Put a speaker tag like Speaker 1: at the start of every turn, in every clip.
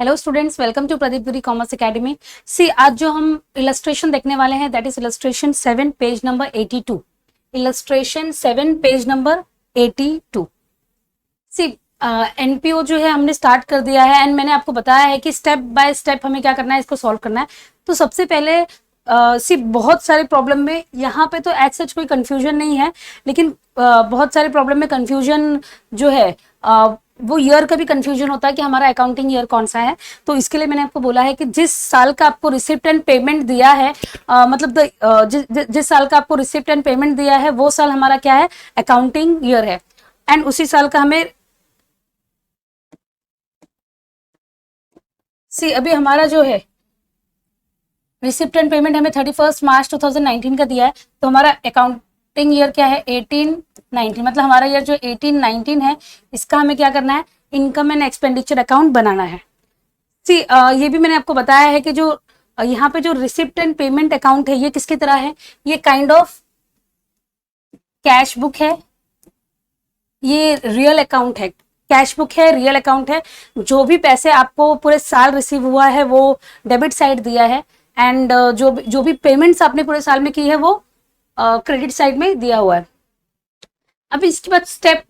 Speaker 1: Hello students, welcome to Pradeep Guri commerce academy. See आज जो हम इलस्ट्रेशन देखने वाले हैं that is illustration 7 page number 82। Illustration 7 page number 82। See NPO जो है हमने स्टार्ट कर दिया है एंड मैंने आपको बताया है कि स्टेप बाय स्टेप हमें क्या करना है, इसको सॉल्व करना है। तो सबसे पहले सी बहुत सारे प्रॉब्लम में यहाँ पे तो एज सच कोई कंफ्यूजन नहीं है, लेकिन बहुत सारे प्रॉब्लम में कंफ्यूजन जो है वो ईयर का भी कंफ्यूजन होता है कि हमारा अकाउंटिंग ईयर कौन सा है। तो इसके लिए मैंने आपको बोला है कि जिस साल का आपको रिसिप्ट एंड पेमेंट दिया है, मतलब जिस साल का आपको रिसिप्ट एंड पेमेंट दिया है वो साल हमारा क्या है, अकाउंटिंग ईयर है। एंड उसी साल का हमें सी अभी हमारा जो है रिसिप्ट एंड पेमेंट हमें 31 मार्च 2019 का दिया है, तो हमारा अकाउंटिंग ईयर क्या है 18-19, मतलब हमारा ईयर जो 18-19 है इसका हमें क्या करना है, इनकम एंड एक्सपेंडिचर अकाउंट बनाना है। सी ये भी मैंने आपको बताया है कि जो यहाँ पे जो रिसिप्ट एंड पेमेंट अकाउंट है ये किसकी तरह है, ये काइंड ऑफ कैश बुक है, ये रियल अकाउंट है, कैश बुक है, रियल अकाउंट है। जो भी पैसे आपको पूरे साल रिसीव हुआ है वो डेबिट साइड दिया है एंड जो भी पेमेंट्स आपने पूरे साल में की है वो क्रेडिट साइड में दिया हुआ है। अब इसके बाद स्टेप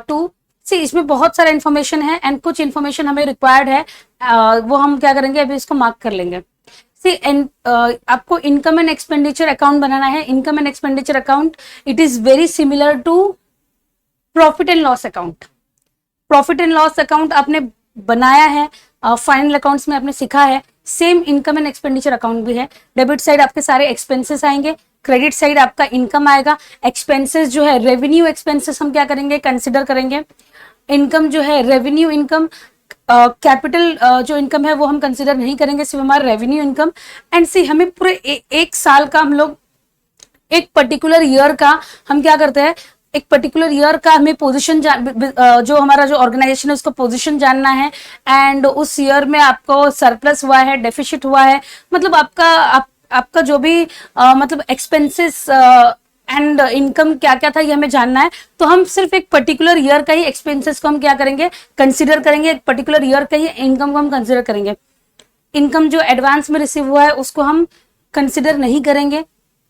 Speaker 1: 2, सी इसमें बहुत सारा इन्फॉर्मेशन है एंड कुछ इन्फॉर्मेशन हमें रिक्वायर्ड है, वो हम क्या करेंगे अभी इसको मार्क कर लेंगे। सी आपको इनकम एंड एक्सपेंडिचर अकाउंट बनाना है। Income and expenditure account it is very similar to profit and loss account. Profit and loss account आपने बनाया है, फाइनल अकाउंट्स में आपने सीखा है। Same income and expenditure account भी है। डेबिट साइड आपके सारे एक्सपेंसेस आएंगे, क्रेडिट साइड आपका इनकम आएगा। एक्सपेंसेस जो है रेवेन्यू एक्सपेंसेस हम क्या करेंगे, कंसिडर करेंगे। इनकम जो है रेवेन्यू इनकम, कैपिटल जो इनकम है वो हम कंसिडर नहीं करेंगे, सिर्फ हमारा रेवेन्यू इनकम। एंड सी हमें पूरे एक साल का हम लोग एक पर्टिकुलर ईयर का हम क्या करते हैं, एक पर्टिकुलर ईयर का हमें पोजीशन जो हमारा जो ऑर्गेनाइजेशन है उसका पोजीशन जानना है एंड उस ईयर में आपको सरप्लस हुआ है, डेफिसिट हुआ है, मतलब आपका जो भी मतलब एक्सपेंसेस एंड इनकम क्या क्या था ये हमें जानना है। तो हम सिर्फ एक पर्टिकुलर ईयर का ही एक्सपेंसेस को हम क्या करेंगे, कंसिडर करेंगे, एक पर्टिकुलर ईयर का ही इनकम को हम कंसिडर करेंगे। इनकम जो एडवांस में रिसीव हुआ है उसको हम कंसिडर नहीं करेंगे,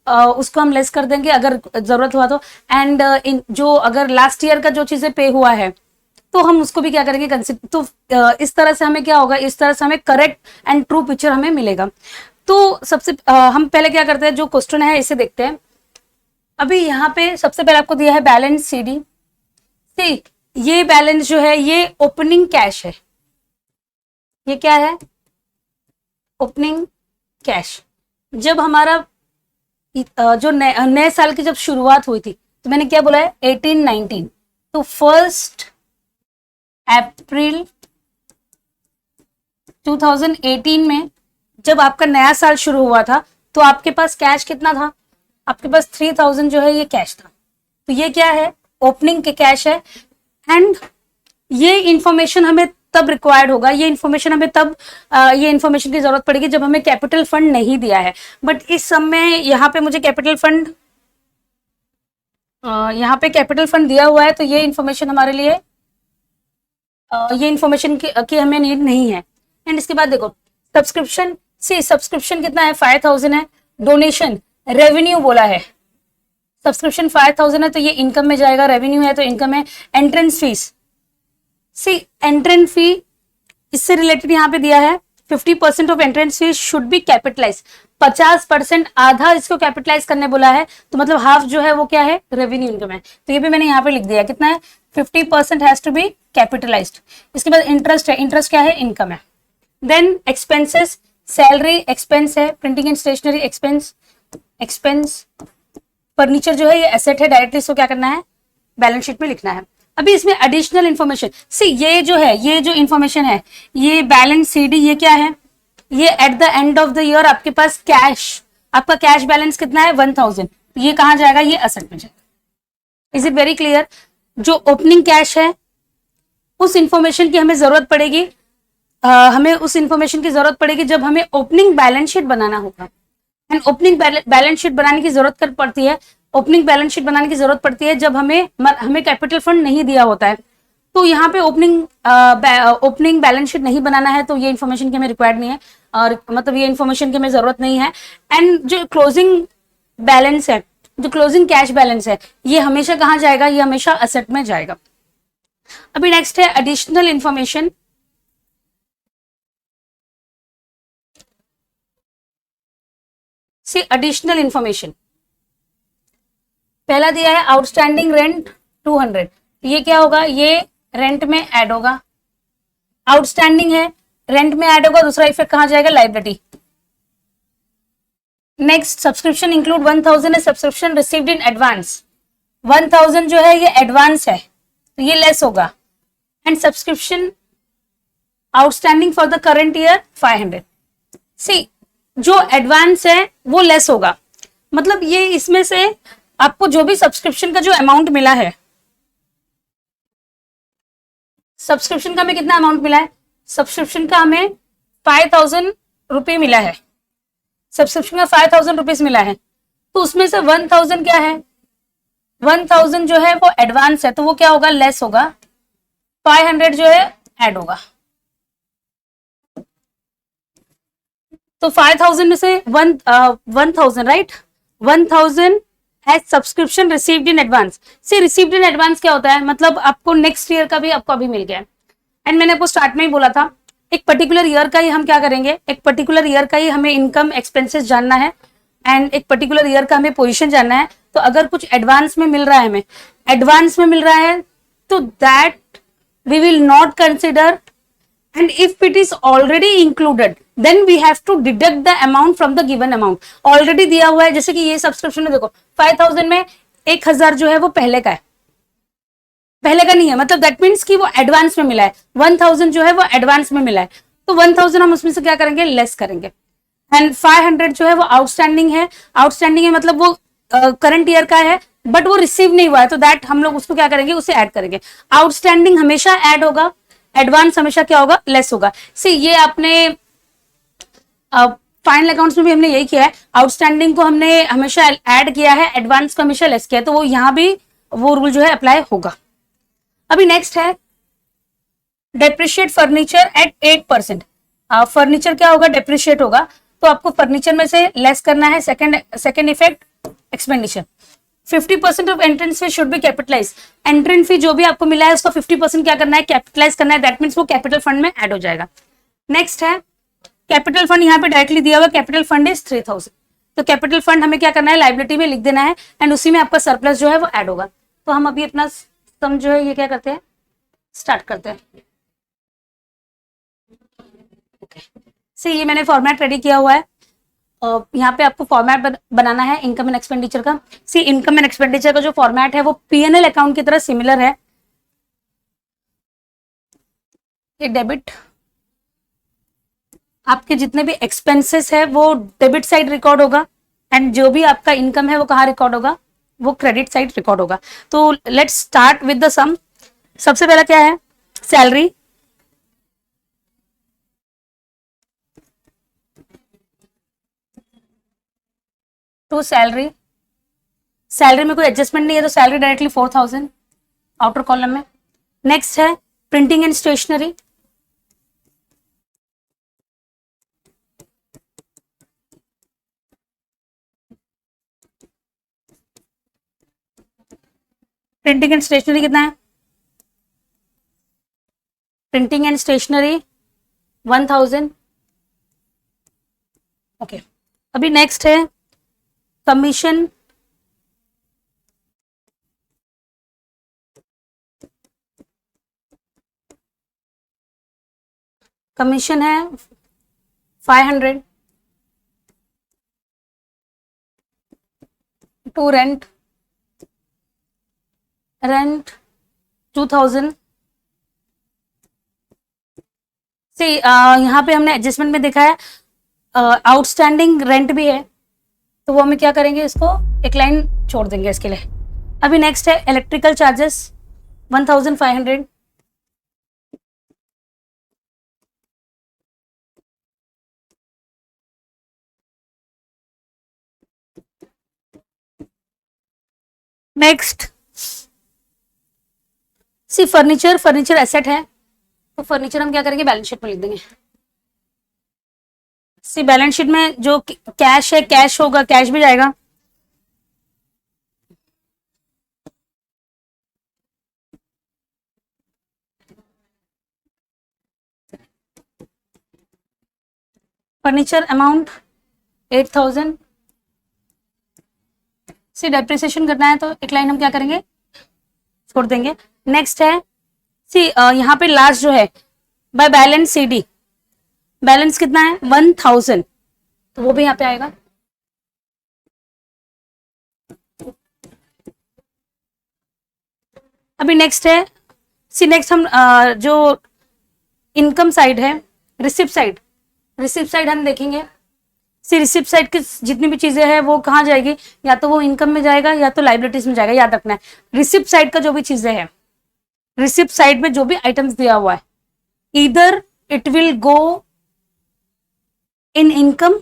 Speaker 1: उसको हम लेस कर देंगे अगर जरूरत हुआ तो। एंड जो अगर लास्ट ईयर का जो चीजें पे हुआ है तो हम उसको भी क्या करेंगे कंसिडर। तो इस तरह से हमें क्या होगा, इस तरह से हमें करेक्ट एंड ट्रू पिक्चर हमें मिलेगा। तो सबसे हम पहले क्या करते हैं, जो क्वेश्चन है इसे देखते हैं। अभी यहाँ पे सबसे पहले आपको दिया है बैलेंस सीडी। सी ये बैलेंस जो है ये ओपनिंग कैश है, ये क्या है, ओपनिंग कैश। जब हमारा जो नए साल की जब शुरुआत हुई थी तो मैंने क्या बोला है 18-19, तो 1 अप्रैल 2018 में जब आपका नया साल शुरू हुआ था तो आपके पास कैश कितना था, आपके पास 3000 जो है ये कैश था। तो ये क्या है, ओपनिंग के कैश है। एंड ये इंफॉर्मेशन हमें तब रिक्वायर्ड होगा, ये इंफॉर्मेशन हमें तब ये इंफॉर्मेशन की जरूरत पड़ेगी जब हमें कैपिटल फंड नहीं दिया है। बट इस समय यहाँ पे मुझे कैपिटल फंड यहाँ पे कैपिटल फंड दिया हुआ है, तो ये इंफॉर्मेशन हमारे लिए ये इंफॉर्मेशन की हमें नीड नहीं है। एंड इसके बाद देखो सब्सक्रिप्शन, सी सब्सक्रिप्शन कितना है 5000 है। डोनेशन रेवेन्यू बोला है, सब्सक्रिप्शन 5000 है तो ये इनकम में जाएगा, रेवेन्यू है तो इनकम है। Entrance fees, see entrance fee इससे रिलेटेड यहाँ पे दिया है 50% of entrance fees should be capitalise. 50% आधा इसको कैपिटलाइज करने बोला है, तो मतलब हाफ जो है वो क्या है, रेवेन्यू इनकम है। तो ये भी मैंने यहाँ पे लिख दिया, कितना है 50% हैज टू बी कैपिटलाइज्ड। इसके बाद इंटरेस्ट है, इंटरेस्ट क्या है, इनकम है। देन एक्सपेंसेस, सैलरी एक्सपेंस है, printing and stationery expense, expense. Furniture जो है ये एसेट है, डायरेक्टली इसको क्या करना है, बैलेंस शीट में लिखना है। अभी इसमें एडिशनल इंफॉर्मेशन, सी ये जो है, ये जो इंफॉर्मेशन है ये बैलेंस सीडी, ये क्या है, ये at the end of the year आपके पास कैश, आपका कैश बैलेंस कितना है 1000, तो ये कहां जाएगा, ये असेट में जाएगा। Is it very clear. जो ओपनिंग कैश है उस इंफॉर्मेशन की हमें जरूरत पड़ेगी, हमें उस इंफॉर्मेशन की जरूरत पड़ेगी जब हमें ओपनिंग बैलेंस शीट बनाना होगा। एंड ओपनिंग बैलेंस शीट बनाने की जरूरत पड़ती है, ओपनिंग बैलेंस शीट बनाने की जरूरत पड़ती है जब हमें कैपिटल फंड नहीं दिया होता है। तो यहाँ पे ओपनिंग बैलेंस शीट नहीं बनाना है, तो ये इन्फॉर्मेशन की हमें रिक्वायर्ड नहीं है, और मतलब ये इन्फॉर्मेशन की हमें जरूरत नहीं है। एंड जो क्लोजिंग बैलेंस है, जो क्लोजिंग कैश बैलेंस है, ये हमेशा कहाँ जाएगा, ये हमेशा असेट में जाएगा। अभी नेक्स्ट है एडिशनल इंफॉर्मेशन। सी एडिशनल इंफॉर्मेशन, पहला दिया है आउटस्टैंडिंग रेंट 200, ये क्या होगा, ये रेंट में ऐड होगा। आउटस्टैंडिंग है, रेंट में ऐड होगा, दूसरा इफेक्ट कहां जाएगा, लाइबिलिटी। नेक्स्ट सब्सक्रिप्शन इंक्लूड 1000 है, सब्सक्रिप्शन रिसीव्ड इन एडवांस, 1000 जो है ये एडवांस है, तो ये लेस होगा। And subscription outstanding for the current year 500, सी जो एडवांस है वो लेस होगा, मतलब ये इसमें से आपको जो भी सब्सक्रिप्शन का जो अमाउंट मिला है, सब्सक्रिप्शन का हमें कितना अमाउंट मिला है, सब्सक्रिप्शन का हमें 5000 रुपये मिला है, सब्सक्रिप्शन का 5000 रुपीज मिला है, तो उसमें से 1000 क्या है, 1000 जो है वो एडवांस है, तो वो क्या होगा, लेस होगा, 500 जो है ऐड होगा। तो 5000 में से 1000 right, 1000 has subscription received in advance. See received in advance क्या होता है, मतलब आपको नेक्स्ट ईयर का भी आपको अभी मिल गया। एंड मैंने आपको स्टार्ट में ही बोला था, एक पर्टिकुलर ईयर का ही हम क्या करेंगे, एक पर्टिकुलर ईयर का ही हमें इनकम एक्सपेंसेस जानना है, एंड एक पर्टिकुलर ईयर का हमें पोजीशन जानना है। तो अगर कुछ एडवांस में मिल रहा है, हमें एडवांस में मिल रहा है, तो that we will not consider, and if it is already included then we have to deduct the amount from the given amount। already दिया हुआ है, जैसे कि ये सब्सक्रिप्शन में देखो 5000 में 1000 जो है वो पहले का है, पहले का नहीं है, मतलब दैट मीन्स कि वो एडवांस में मिला है, 1000 जो है वो एडवांस में मिला है, तो 1000 हम उसमें से क्या करेंगे, लेस करेंगे। एंड 500 जो है वो आउटस्टैंडिंग है, आउटस्टैंडिंग है मतलब वो करंट ईयर का है, बट वो रिसीव नहीं हुआ है, तो दैट हम लोग उसको क्या करेंगे, उसे ऐड करेंगे। आउटस्टैंडिंग हमेशा ऐड होगा, एडवांस हमेशा क्या होगा, लेस होगा। सी ये आपने फाइनल अकाउंट्स में भी हमने यही किया है, आउटस्टैंडिंग को हमने हमेशा ऐड किया है, एडवांस को हमेशा लेस किया है, तो वो यहाँ भी वो रूल जो है अप्लाई होगा। अभी नेक्स्ट है डेप्रिशिएट फर्नीचर एट 8%। फर्नीचर क्या होगा, डेप्रिशिएट होगा, तो आपको फर्नीचर में से लेस करना है। Second effect expenditure, 50% of entrance fee should be capitalise. Entrance fee जो भी आपको मिला है उसका 50% क्या करना है, कैपिटलाइज करना है, दैट मीन्स वो कैपिटल फंड में ऐड हो जाएगा। नेक्स्ट है कैपिटल फंड, यहाँ पे डायरेक्टली दिया हुआ कैपिटल फंड इज 3000, तो कैपिटल फंड हमें क्या करना है, लाइबिलिटी में लिख देना है, एंड उसी में आपका सरप्लस जो है वो ऐड होगा। तो हम अभी अपना सम जो है ये क्या करते हैं, स्टार्ट करते हैं। से ये मैंने फॉर्मेट रेडी किया हुआ है, यहाँ पे आपको फॉर्मेट बनाना है इनकम एंड एक्सपेंडिचर का। सी इनकम एंड एक्सपेंडिचर का जो फॉर्मेट है वो पीएनएल अकाउंट की तरह सिमिलर है। ये डेबिट, आपके जितने भी एक्सपेंसेस है वो डेबिट साइड रिकॉर्ड होगा, एंड जो भी आपका इनकम है वो कहाँ रिकॉर्ड होगा, वो क्रेडिट साइड रिकॉर्ड होगा। तो लेट्स स्टार्ट विद द सम। सबसे पहला क्या है, सैलरी, टू सैलरी, सैलरी में कोई एडजस्टमेंट नहीं है, तो सैलरी डायरेक्टली 4000 आउटर कॉलम में। नेक्स्ट है printing and stationery, printing and stationery कितना है, प्रिंटिंग एंड स्टेशनरी 1000। ओके, अभी नेक्स्ट है कमीशन, कमीशन है 500। To rent, rent 2000। से यहाँ पे हमने एडजस्टमेंट में देखा है आउटस्टैंडिंग रेंट भी है, तो वो हमें क्या करेंगे, इसको एक लाइन छोड़ देंगे इसके लिए। अभी नेक्स्ट है इलेक्ट्रिकल चार्जेस 1500। नेक्स्ट सी फर्नीचर, फर्नीचर एसेट है, तो फर्नीचर हम क्या करेंगे, बैलेंस शीट में लिख देंगे। सी बैलेंस शीट में जो कैश है, कैश होगा, कैश भी जाएगा। Furniture amount 8000। सी डेप्रिसिएशन करना है तो एक लाइन हम क्या करेंगे, छोड़ देंगे। नेक्स्ट है सी यहाँ पे लास्ट जो है बाय बैलेंस सीडी, बैलेंस कितना है 1000, तो वो भी यहाँ पे आएगा। अभी नेक्स्ट है सी, नेक्स्ट हम जो इनकम साइड है, रिसिप्ट साइड, रिसिप्ट साइड हम देखेंगे। सी रिसिप्ट साइड की जितनी भी चीजें हैं वो कहाँ जाएगी, या तो वो इनकम में जाएगा या तो लाइबिलिटीज में जाएगा। याद रखना है रिसिप्ट साइड का जो भी चीजें हैं, रिसिप्ट साइड में जो भी आइटम्स दिया हुआ है, इधर it will go in income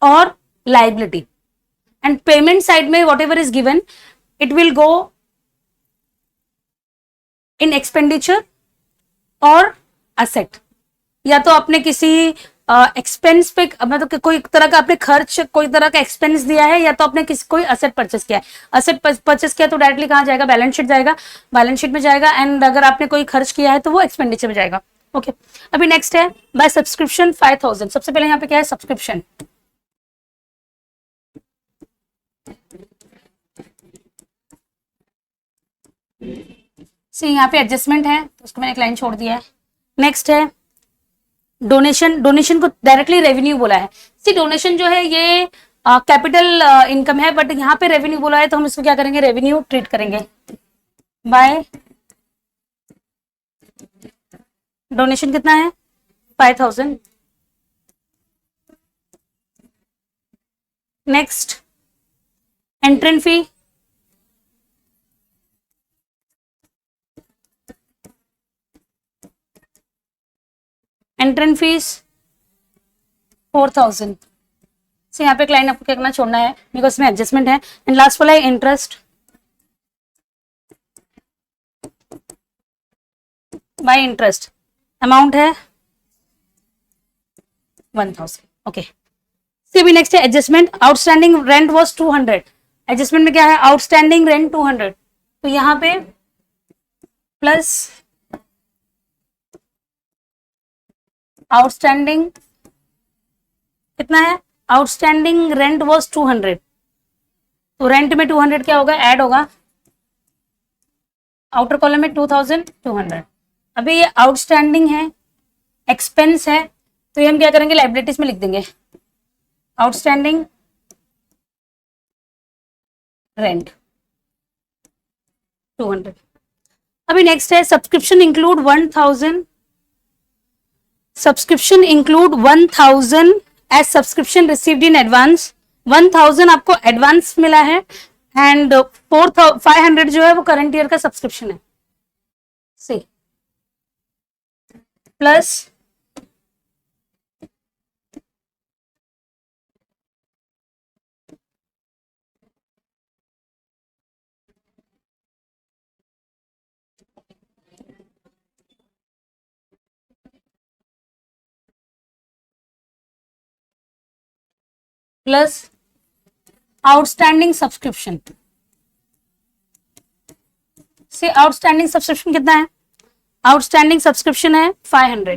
Speaker 1: और लाइबिलिटी, एंड पेमेंट साइड में what ever is given it will go in expenditure और असेट। या तो आपने किसी एक्सपेंस पे, मतलब कोई तरह का आपने खर्च, कोई तरह का एक्सपेंस दिया है, या तो आपने किसी कोई असेट परचेस किया है। असेट परचेस किया तो डायरेक्टली कहाँ जाएगा, बैलेंस शीट जाएगा, बैलेंस शीट में जाएगा। एंड अगर आपने कोई खर्च किया है तो वो एक्सपेंडिचर में जाएगा। ओके अभी नेक्स्ट है बाय सब्सक्रिप्शन 5000। सबसे पहले यहाँ पे क्या है, सब्सक्रिप्शन। यहाँ पे एडजस्टमेंट है तो उसको मैंने एक लाइन छोड़ दिया है। नेक्स्ट है डोनेशन, डोनेशन को डायरेक्टली रेवेन्यू बोला है। सी डोनेशन जो है ये कैपिटल इनकम है, बट यहाँ पे रेवेन्यू बोला है तो हम इसको क्या करेंगे, रेवेन्यू ट्रीट करेंगे। बाय डोनेशन कितना है 5000। Next entrance fee, entrance fees 4000। से यहाँ पे एक लाइन आपको क्या करना, छोड़ना है बिकॉज इसमें एडजस्टमेंट है। एंड लास्ट वाला है इंटरेस्ट बाय इंटरेस्ट, अमाउंट है 1000। ओके सी भी नेक्स्ट है adjustment, outstanding rent was 200। Adjustment में क्या है, आउटस्टैंडिंग रेंट 200, तो यहाँ पे प्लस आउटस्टैंडिंग कितना है, आउटस्टैंडिंग रेंट वाज 200, तो रेंट में 200 क्या होगा, ऐड होगा, आउटर कॉलम में 2200। अभी ये आउटस्टैंडिंग है, एक्सपेंस है, तो ये हम क्या करेंगे, लाइबिलिटीज में लिख देंगे, आउटस्टैंडिंग रेंट 200। अभी नेक्स्ट है subscription include 1000, subscription include 1000 as subscription received in advance. 1000 आपको एडवांस मिला है एंड 4500 जो है वो करंट ईयर का सब्सक्रिप्शन है। See plus plus outstanding subscription. से आउटस्टैंडिंग सब्सक्रिप्शन कितना है, आउटस्टैंडिंग सब्सक्रिप्शन है 500।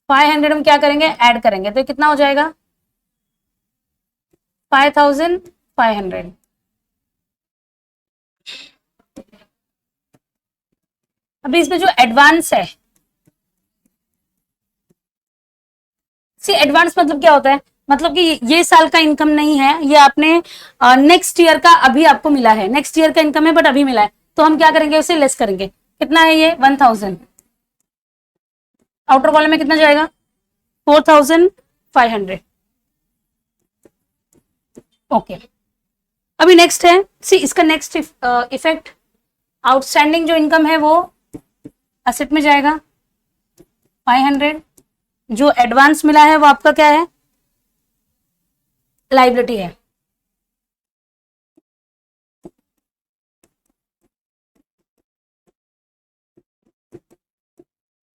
Speaker 1: 500 हम क्या करेंगे, ऐड करेंगे, तो कितना हो जाएगा 5500। अभी इसमें जो एडवांस है, सी एडवांस मतलब क्या होता है, मतलब कि ये साल का इनकम नहीं है, ये आपने नेक्स्ट ईयर का अभी आपको मिला है, नेक्स्ट ईयर का इनकम है बट अभी मिला है, तो हम क्या करेंगे, उसे लेस करेंगे। कितना है ये 1000, आउटर कॉलम में कितना जाएगा 4500। ओके अभी नेक्स्ट है सी, इसका नेक्स्ट इफेक्ट, आउटस्टैंडिंग जो इनकम है वो असेट में जाएगा 500, जो एडवांस मिला है वो आपका क्या है, लाइबिलिटी है।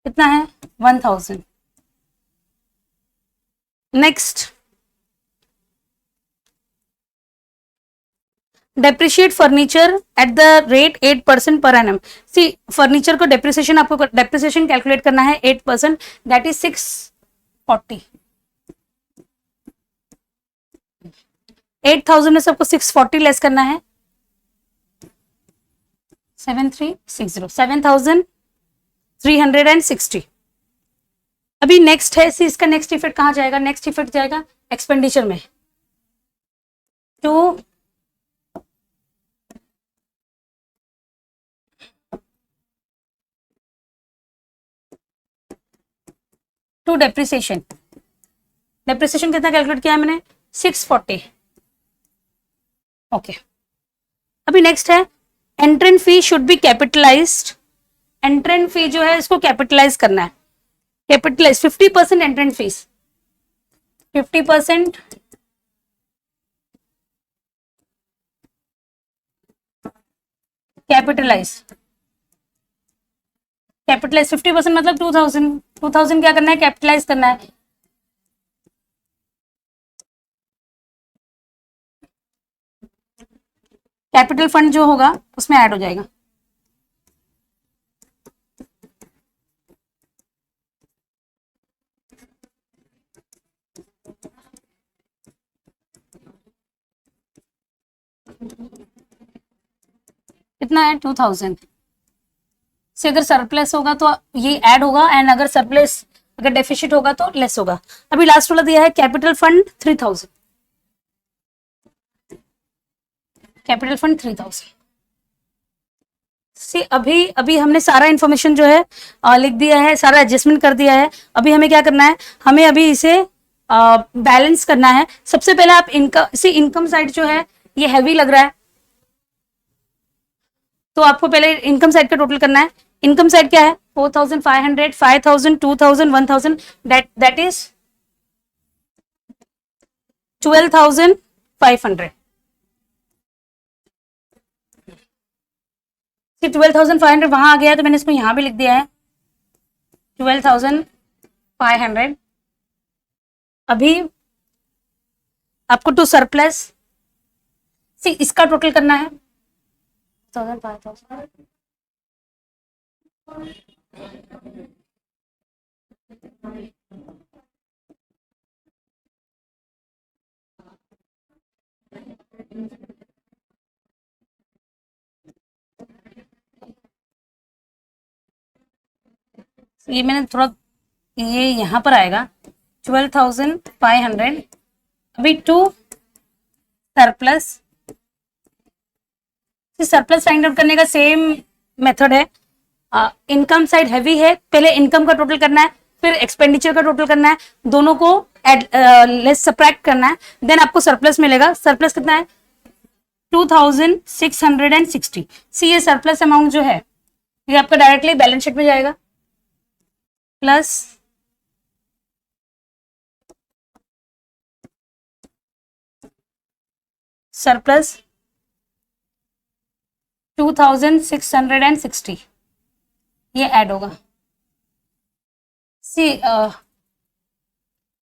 Speaker 1: कितना है 1000। Next, depreciate furniture at the rate 8% per annum. See furniture को डेप्रिसिएशन, आपको डेप्रिसिएशन कैलकुलेट करना है 8%, दैट इज 640। 8000 में से आपको 640 लेस करना है, 7360, 7360। अभी नेक्स्ट है, सी इसका नेक्स्ट इफेक्ट कहाँ जाएगा, नेक्स्ट इफेक्ट जाएगा एक्सपेंडिचर में, टू डेप्रिसिएशन। डेप्रिसिएशन कितना कैलकुलेट किया है मैंने, 640। ओके, अभी नेक्स्ट है entrance fee should be capitalised. Entrance fee जो है इसको कैपिटलाइज करना है, capitalise 50% entrance fees, 50% capitalise. Capitalise 50% मतलब 2000, 2000 क्या करना है, कैपिटलाइज करना है। कैपिटल फंड जो होगा उसमें ऐड हो जाएगा। कितना है 2000 से, अगर सरप्लस होगा तो ये ऐड होगा, एंड अगर सरप्लस, अगर डेफिसिट होगा तो लेस होगा। अभी लास्ट वाला दिया है कैपिटल फंड 3000, कैपिटल फंड 3000। सी अभी अभी हमने सारा इंफॉर्मेशन जो है लिख दिया है, सारा एडजस्टमेंट कर दिया है। अभी हमें क्या करना है, हमें अभी इसे बैलेंस करना है। सबसे पहले आप इनकम साइड जो है ये हैवी लग रहा है, तो आपको पहले इनकम साइड का टोटल करना है। इनकम साइड क्या है, 4500, 5000, 2000, 1000, दैट इज 12500। 12,500 वहां आ गया है, तो मैंने इसको यहां भी लिख दिया है 12,500। अभी आपको टू सरप्लस, सी इसका टोटल करना है 5,000। ये मैंने थोड़ा, ये यहाँ पर आएगा 12,500। अभी to surplus, surplus find out करने का सेम मेथड है। इनकम साइड हैवी है, पहले इनकम का टोटल करना है, फिर एक्सपेंडिचर का टोटल करना है, दोनों को लेस सब्ट्रैक्ट करना है, देन आपको सरप्लस मिलेगा। सरप्लस कितना है 2660। सी ये सरप्लस अमाउंट जो है ये आपका डायरेक्टली बैलेंस शीट में जाएगा, प्लस सरप्लस 2660, ये ऐड होगा। सी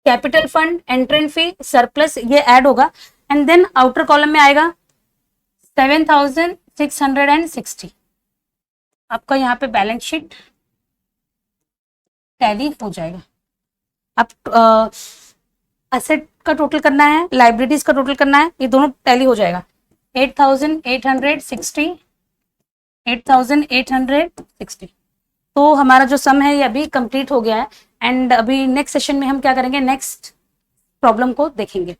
Speaker 1: capital fund, entrance fee, surplus, ये ऐड होगा, एंड देन आउटर कॉलम में आएगा 7660। आपका यहाँ पे बैलेंस शीट टैली हो जाएगा। आप एसेट का टोटल करना है, लाइब्रेरीज का टोटल करना है, ये दोनों टैली हो जाएगा। 8860, 8860। तो हमारा जो सम है ये अभी कंप्लीट हो गया है, एंड अभी नेक्स्ट सेशन में हम क्या करेंगे, नेक्स्ट प्रॉब्लम को देखेंगे।